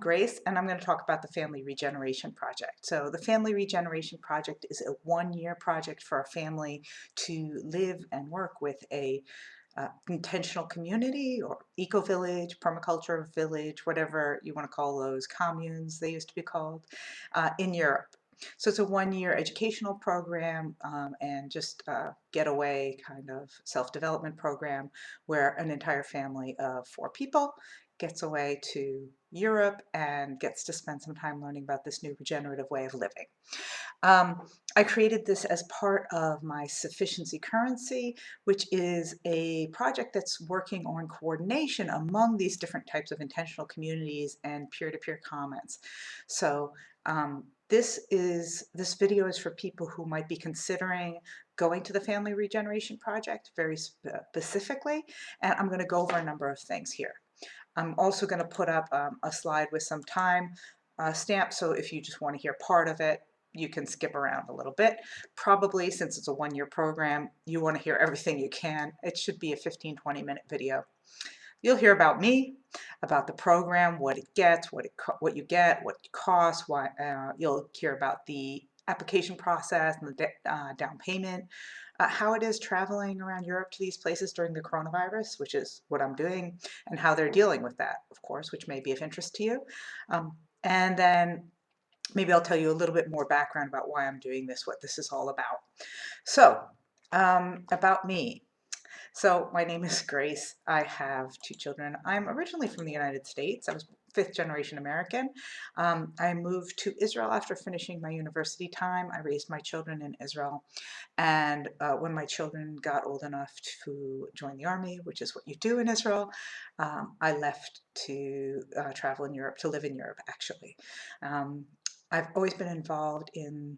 Grace, and I'm going to talk about the Family Regeneration Project. So the Family Regeneration Project is a one-year project for a family to live and work with a intentional community or eco-village, permaculture village, whatever you want to call those, communes they used to be called, in Europe. So it's a one-year educational program and just getaway kind of self-development program where an entire family of 4 people gets away to Europe and gets to spend some time learning about this new regenerative way of living. I created this as part of my Sufficiency Currency, which is a project that's working on coordination among these different types of intentional communities and peer-to-peer comments. So this video is for people who might be considering going to the Family Regeneration Project very specifically, and I'm going to go over a number of things here. I'm also going to put up a slide with some time stamps, so if you just want to hear part of it, you can skip around a little bit. Probably, since it's a one-year program, you want to hear everything you can. It should be a 15-20 minute video. You'll hear about me, about the program, what it gets, what you get, what it costs. Why you'll hear about the application process and the down payment, how it is traveling around Europe to these places during the coronavirus, which is what I'm doing, and how they're dealing with that, of course, which may be of interest to you. And then maybe I'll tell you a little bit more background about why I'm doing this, what this is all about. So, about me. So my name is Grace. I have 2 children. I'm originally from the United States. I was 5th generation American. I moved to Israel after finishing my university time. I raised my children in Israel. And when my children got old enough to join the army, which is what you do in Israel, I left to travel in Europe, to live in Europe, actually. I've always been involved in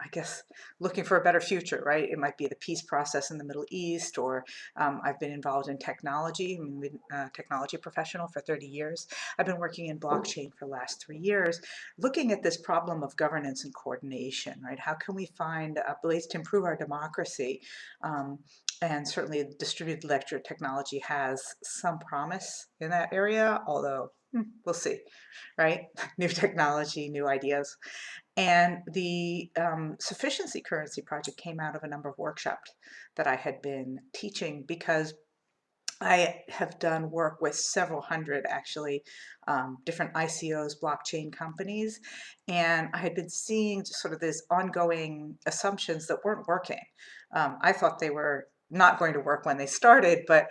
I guess looking for a better future, right? It might be the peace process in the Middle East, or I've been involved in technology. I've been a technology professional for 30 years. I've been working in blockchain for the last 3 years, looking at this problem of governance and coordination, right? How can we find ways to improve our democracy? And certainly distributed ledger technology has some promise in that area, although we'll see, right? New technology, new ideas. And the Sufficiency Currency Project came out of a number of workshops that I had been teaching, because I have done work with several hundred, actually, different ICOs, blockchain companies, and I had been seeing sort of these ongoing assumptions that weren't working. I thought they were not going to work when they started, but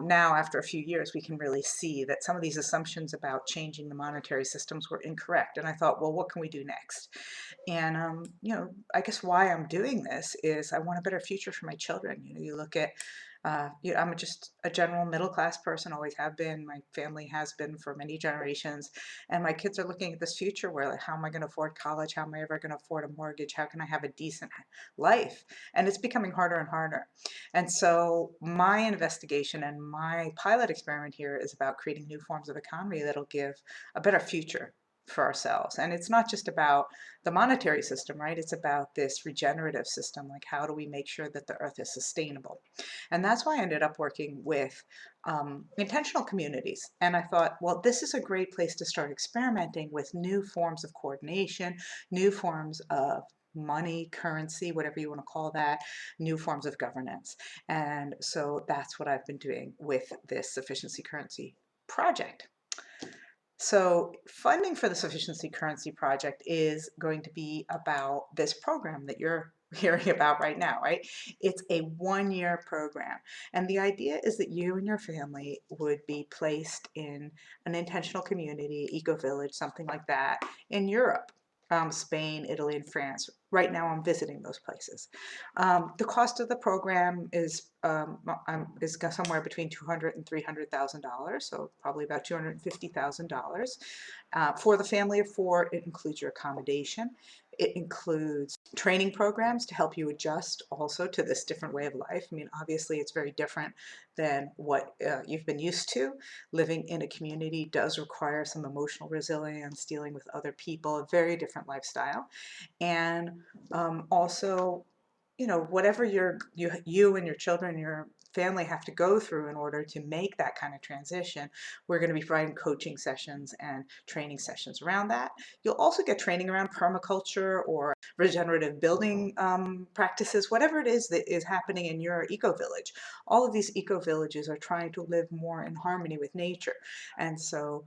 now after a few years we can really see that some of these assumptions about changing the monetary systems were incorrect. And I thought, well, what can we do next? And I guess why I'm doing this is I want a better future for my children. You look at I'm just a general middle-class person, always have been. My family has been for many generations. And my kids are looking at this future where, like, how am I going to afford college? How am I ever going to afford a mortgage? How can I have a decent life? And it's becoming harder and harder. And so my investigation and my pilot experiment here is about creating new forms of economy that'll give a better future for ourselves. And it's not just about the monetary system, right? It's about this regenerative system. Like, how do we make sure that the earth is sustainable? And that's why I ended up working with intentional communities. And I thought, well, this is a great place to start experimenting with new forms of coordination, new forms of money, currency, whatever you want to call that, new forms of governance. And so that's what I've been doing with this Sufficiency Currency project. So funding for the Sufficiency Currency Project is going to be about this program that you're hearing about right now, right? It's a one-year program. And the idea is that you and your family would be placed in an intentional community, eco-village, something like that, in Europe. Spain, Italy, and France. Right now I'm visiting those places. The cost of the program is somewhere between $200,000 and $300,000, so probably about $250,000. For the family of 4, it includes your accommodation. It includes training programs to help you adjust also to this different way of life. I mean, obviously it's very different than what you've been used to. Living in a community does require some emotional resilience, dealing with other people, a very different lifestyle. And also, whatever you and your children, your family have to go through in order to make that kind of transition. We're going to be providing coaching sessions and training sessions around that. You'll also get training around permaculture or regenerative building practices, whatever it is that is happening in your eco-village. All of these eco-villages are trying to live more in harmony with nature. And so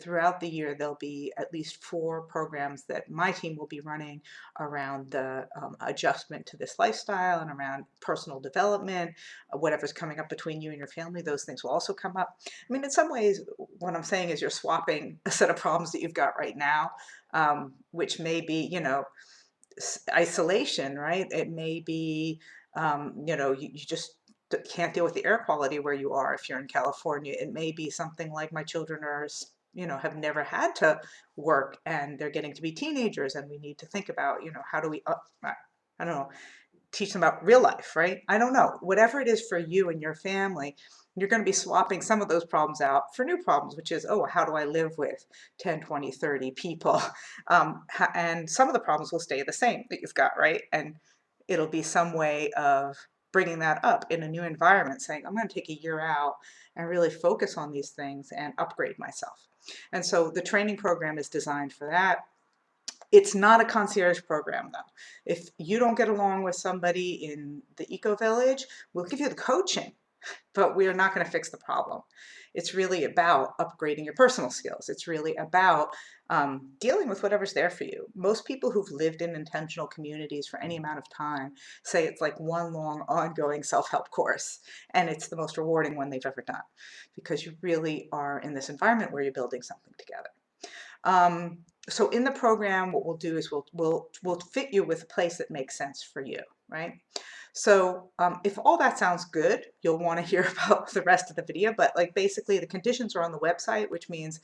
throughout the year, there'll be at least 4 programs that my team will be running around the adjustment to this lifestyle and around personal development, whatever's coming up between you and your family, those things will also come up. I mean, in some ways, what I'm saying is you're swapping a set of problems that you've got right now, which may be, isolation, right? It may be, you just can't deal with the air quality where you are if you're in California. It may be something like my children are, have never had to work and they're getting to be teenagers and we need to think about, how do we, I don't know, teach them about real life, right? I don't know. Whatever it is for you and your family, you're going to be swapping some of those problems out for new problems, which is, oh, how do I live with 10, 20, 30 people? And some of the problems will stay the same that you've got, right? And it'll be some way of bringing that up in a new environment, saying, I'm going to take a year out and really focus on these things and upgrade myself. And so the training program is designed for that. It's not a concierge program, though. If you don't get along with somebody in the eco village, we'll give you the coaching, but we are not going to fix the problem. It's really about upgrading your personal skills. It's really about dealing with whatever's there for you. Most people who've lived in intentional communities for any amount of time say it's like one long ongoing self-help course, and it's the most rewarding one they've ever done because you really are in this environment where you're building something together. So in the program, what we'll do is we'll fit you with a place that makes sense for you, right? So if all that sounds good, you'll want to hear about the rest of the video, but like basically the conditions are on the website, which means,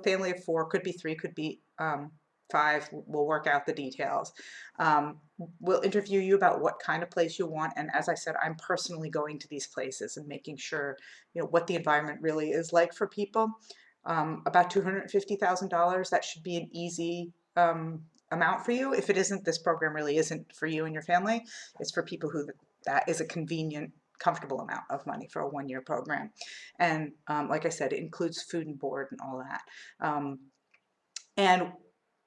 family of 4, could be 3, could be 5, we'll work out the details. We'll interview you about what kind of place you want. And as I said, I'm personally going to these places and making sure, what the environment really is like for people. About $250,000, that should be an easy amount for you. If it isn't, this program really isn't for you and your family. It's for people who that is a convenient, comfortable amount of money for a 1-year program. And like I said, it includes food and board and all that. And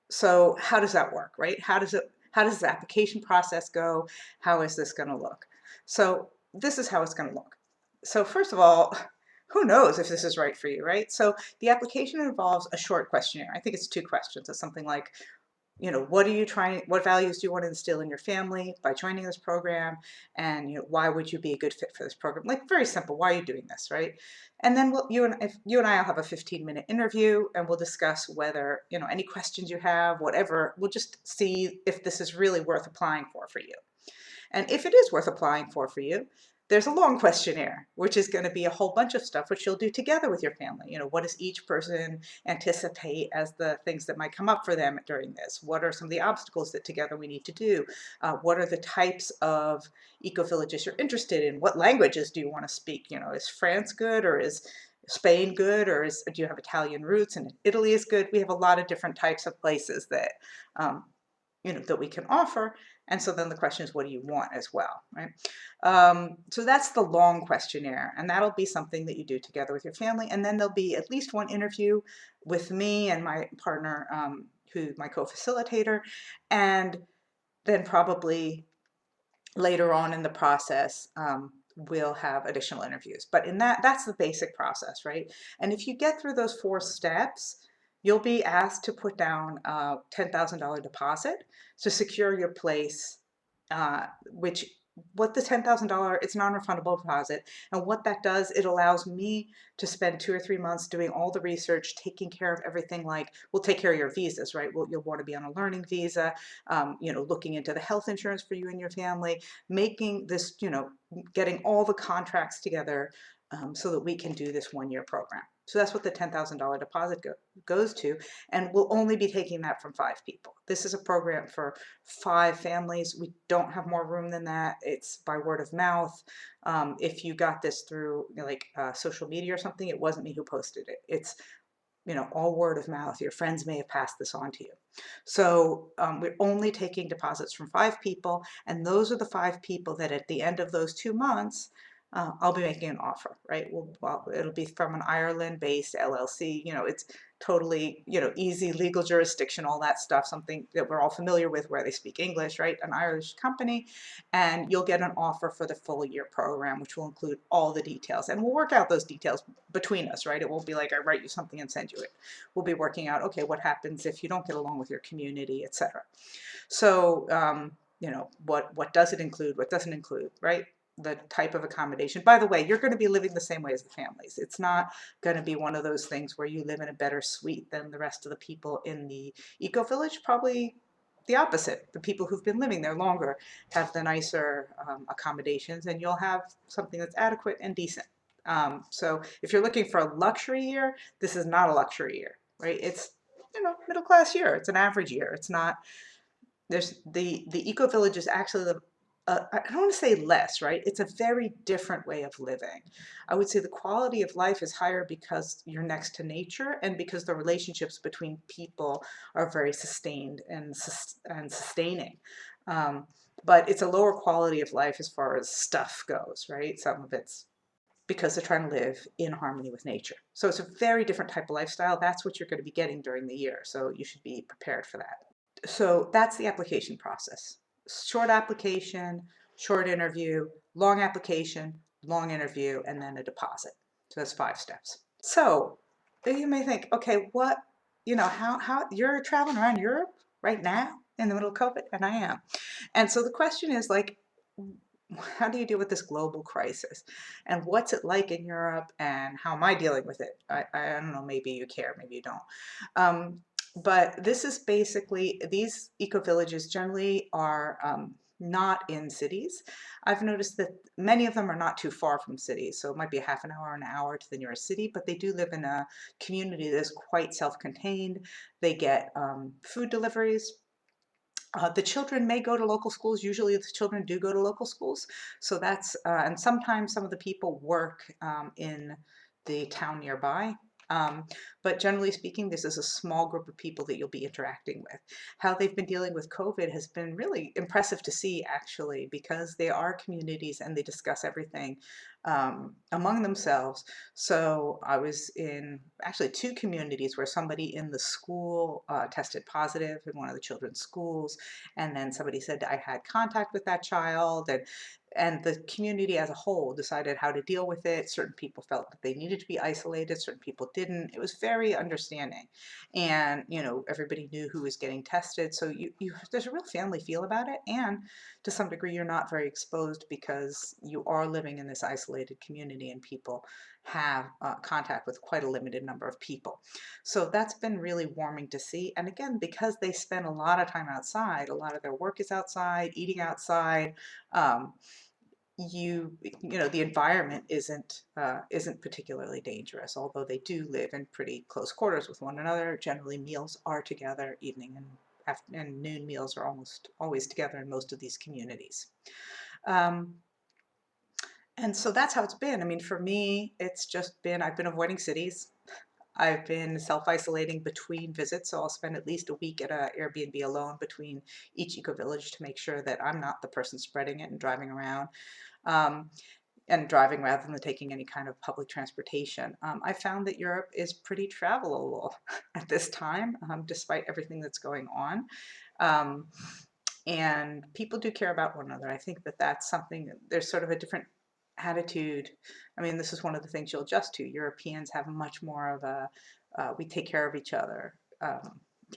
so how does that work, right? How does the application process go? How is this going to look? So this is how it's going to look. So first of all, who knows if this is right for you, right? So the application involves a short questionnaire. I think it's 2 questions. It's something like, what values do you want to instill in your family by joining this program? And, why would you be a good fit for this program? Like, very simple. Why are you doing this, right? And then you and I will have a 15-minute interview and we'll discuss whether, any questions you have, whatever. We'll just see if this is really worth applying for you. And if it is worth applying for you, there's a long questionnaire, which is going to be a whole bunch of stuff which you'll do together with your family. What does each person anticipate as the things that might come up for them during this? What are some of the obstacles that together we need to do? What are the types of eco-villages you're interested in? What languages do you want to speak? Is France good, or is Spain good, or do you have Italian roots and Italy is good? We have a lot of different types of places that that we can offer. And so then the question is, what do you want as well, right? So that's the long questionnaire, and that'll be something that you do together with your family. And then there'll be at least 1 interview with me and my partner, who's my co-facilitator, and then probably later on in the process, we'll have additional interviews. But that's the basic process, right? And if you get through those 4 steps, you'll be asked to put down a $10,000 deposit to secure your place, what the $10,000, it's non-refundable deposit. And what that does, it allows me to spend 2 or 3 months doing all the research, taking care of everything. Like, we'll take care of your visas, right? You'll want to be on a learning visa, looking into the health insurance for you and your family, making this, getting all the contracts together so that we can do this 1-year program. So that's what the $10,000 deposit goes to, and we'll only be taking that from 5 people. This is a program for 5 families. We don't have more room than that. It's by word of mouth. If you got this through social media or something, it wasn't me who posted it. It's all word of mouth. Your friends may have passed this on to you. So we're only taking deposits from 5 people, and those are the 5 people that at the end of those 2 months, I'll be making an offer, right? Well, it'll be from an Ireland-based LLC. It's totally, easy legal jurisdiction, all that stuff, something that we're all familiar with where they speak English, right? An Irish company, and you'll get an offer for the full year program, which will include all the details. And we'll work out those details between us, right? It won't be like I write you something and send you it. We'll be working out, okay, what happens if you don't get along with your community, etc. So, what does it include? What doesn't include, right? The type of accommodation. By the way, you're going to be living the same way as the families. It's not going to be one of those things where you live in a better suite than the rest of the people in the eco village. Probably the opposite. The people who've been living there longer have the nicer accommodations, and you'll have something that's adequate and decent. So if you're looking for a luxury year, this is not a luxury year, right? It's middle class year. It's an average year. It's not. There's the eco village is actually I don't want to say less, right? It's a very different way of living. I would say the quality of life is higher because you're next to nature and because the relationships between people are very sustained and sustaining. Um, but it's a lower quality of life as far as stuff goes, right? Some of it's because they're trying to live in harmony with nature. So it's a very different type of lifestyle. That's what you're going to be getting during the year. So you should be prepared for that. So that's the application process. Short application, short interview, long application, long interview, and then a deposit. So that's 5 steps. So you may think, okay, how you're traveling around Europe right now in the middle of COVID, and I am. And so the question is like, how do you deal with this global crisis? And what's it like in Europe? And how am I dealing with it? I don't know, maybe you care, maybe you don't. But this is basically, these eco villages generally are not in cities. I've noticed that many of them are not too far from cities. So it might be a half an hour to the nearest city, but they do live in a community that is quite self-contained. They get food deliveries. The children may go to local schools. Usually the children do go to local schools. So that's, and sometimes some of the people work in the town nearby. But generally speaking, this is a small group of people that you'll be interacting with. How they've been dealing with COVID has been really impressive to see, actually, because they are communities and they discuss everything among themselves. So I was in actually 2 communities where somebody in the school tested positive in one of the children's schools, and then somebody said I had contact with that child, and the community as a whole decided how to deal with it. Certain people felt that they needed to be isolated, certain people didn't. It was very understanding, and everybody knew who was getting tested. So there's a real family feel about it, and to some degree you're not very exposed because you are living in this isolated community and people have contact with quite a limited number of people. So that's been really warming to see. And again, because they spend a lot of time outside, a lot of their work is outside, eating outside. Um, the environment isn't particularly dangerous, although they do live in pretty close quarters with one another. Generally, meals are together. Evening and noon meals are almost always together in most of these communities. Um, and so that's how it's been. I mean, for me, it's just been, I've been avoiding cities. I've been self-isolating between visits, so I'll spend at least a week at a Airbnb alone between each eco village to make sure that I'm not the person spreading it and driving around. Um, and driving rather than taking any kind of public transportation. I found that Europe is pretty travelable at this time, despite everything that's going on. Um, and people do care about one another. I think that that's something, there's sort of a different attitude. I mean, this is one of the things you'll adjust to. Europeans have much more of a, we take care of each other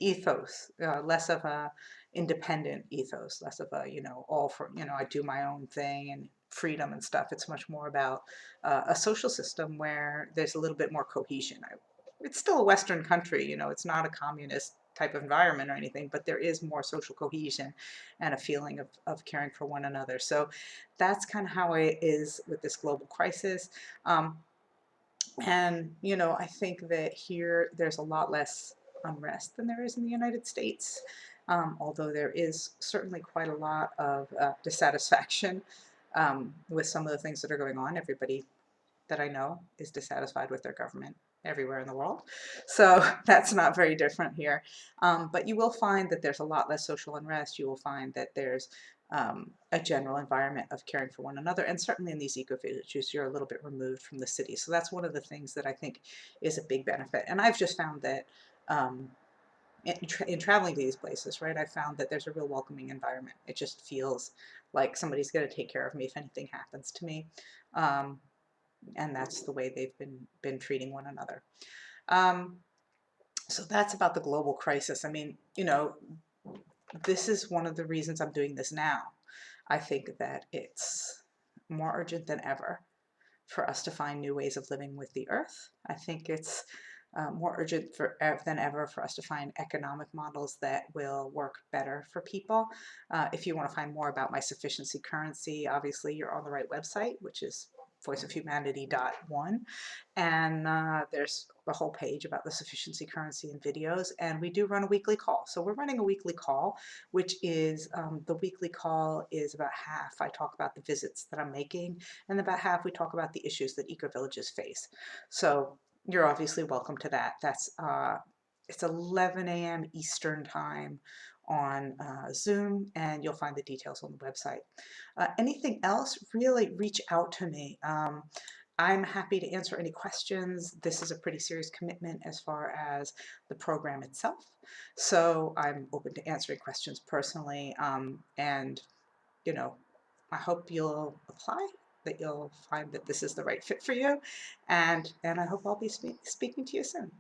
ethos, less of a independent ethos, less of a, all for, I do my own thing and freedom and stuff. It's much more about a social system where there's a little bit more cohesion. It's still a Western country, it's not a communist type of environment or anything, but there is more social cohesion and a feeling of caring for one another. So that's kind of how it is with this global crisis. And, I think that here there's a lot less unrest than there is in the United States, although there is certainly quite a lot of dissatisfaction with some of the things that are going on. Everybody that I know is dissatisfied with their government everywhere in the world. So that's not very different here. But you will find that there's a lot less social unrest. You will find that there's a general environment of caring for one another. And certainly in these eco-villages, you're a little bit removed from the city. So that's one of the things that I think is a big benefit. And I've just found that in traveling to these places, right, I found that there's a real welcoming environment. It just feels like somebody's going to take care of me if anything happens to me. Um, and that's the way they've been treating one another. Um, so that's about the global crisis. I mean, this is one of the reasons I'm doing this now. I think that it's more urgent than ever for us to find new ways of living with the earth. I think it's more urgent than ever for us to find economic models that will work better for people. If you want to find more about my sufficiency currency, obviously you're on the right website, which is voiceofhumanity.one. And there's a whole page about the sufficiency currency and videos. And we do run a weekly call. So we're running a weekly call, which is the weekly call is about half I talk about the visits that I'm making, and about half we talk about the issues that eco-villages face. So you're obviously welcome to that. That's it's 11 a.m. Eastern time on Zoom, and you'll find the details on the website. Anything else, really reach out to me. I'm happy to answer any questions. This is a pretty serious commitment as far as the program itself. So I'm open to answering questions personally. And, you know, I hope you'll apply, that you'll find that this is the right fit for you. And I hope I'll be speaking to you soon.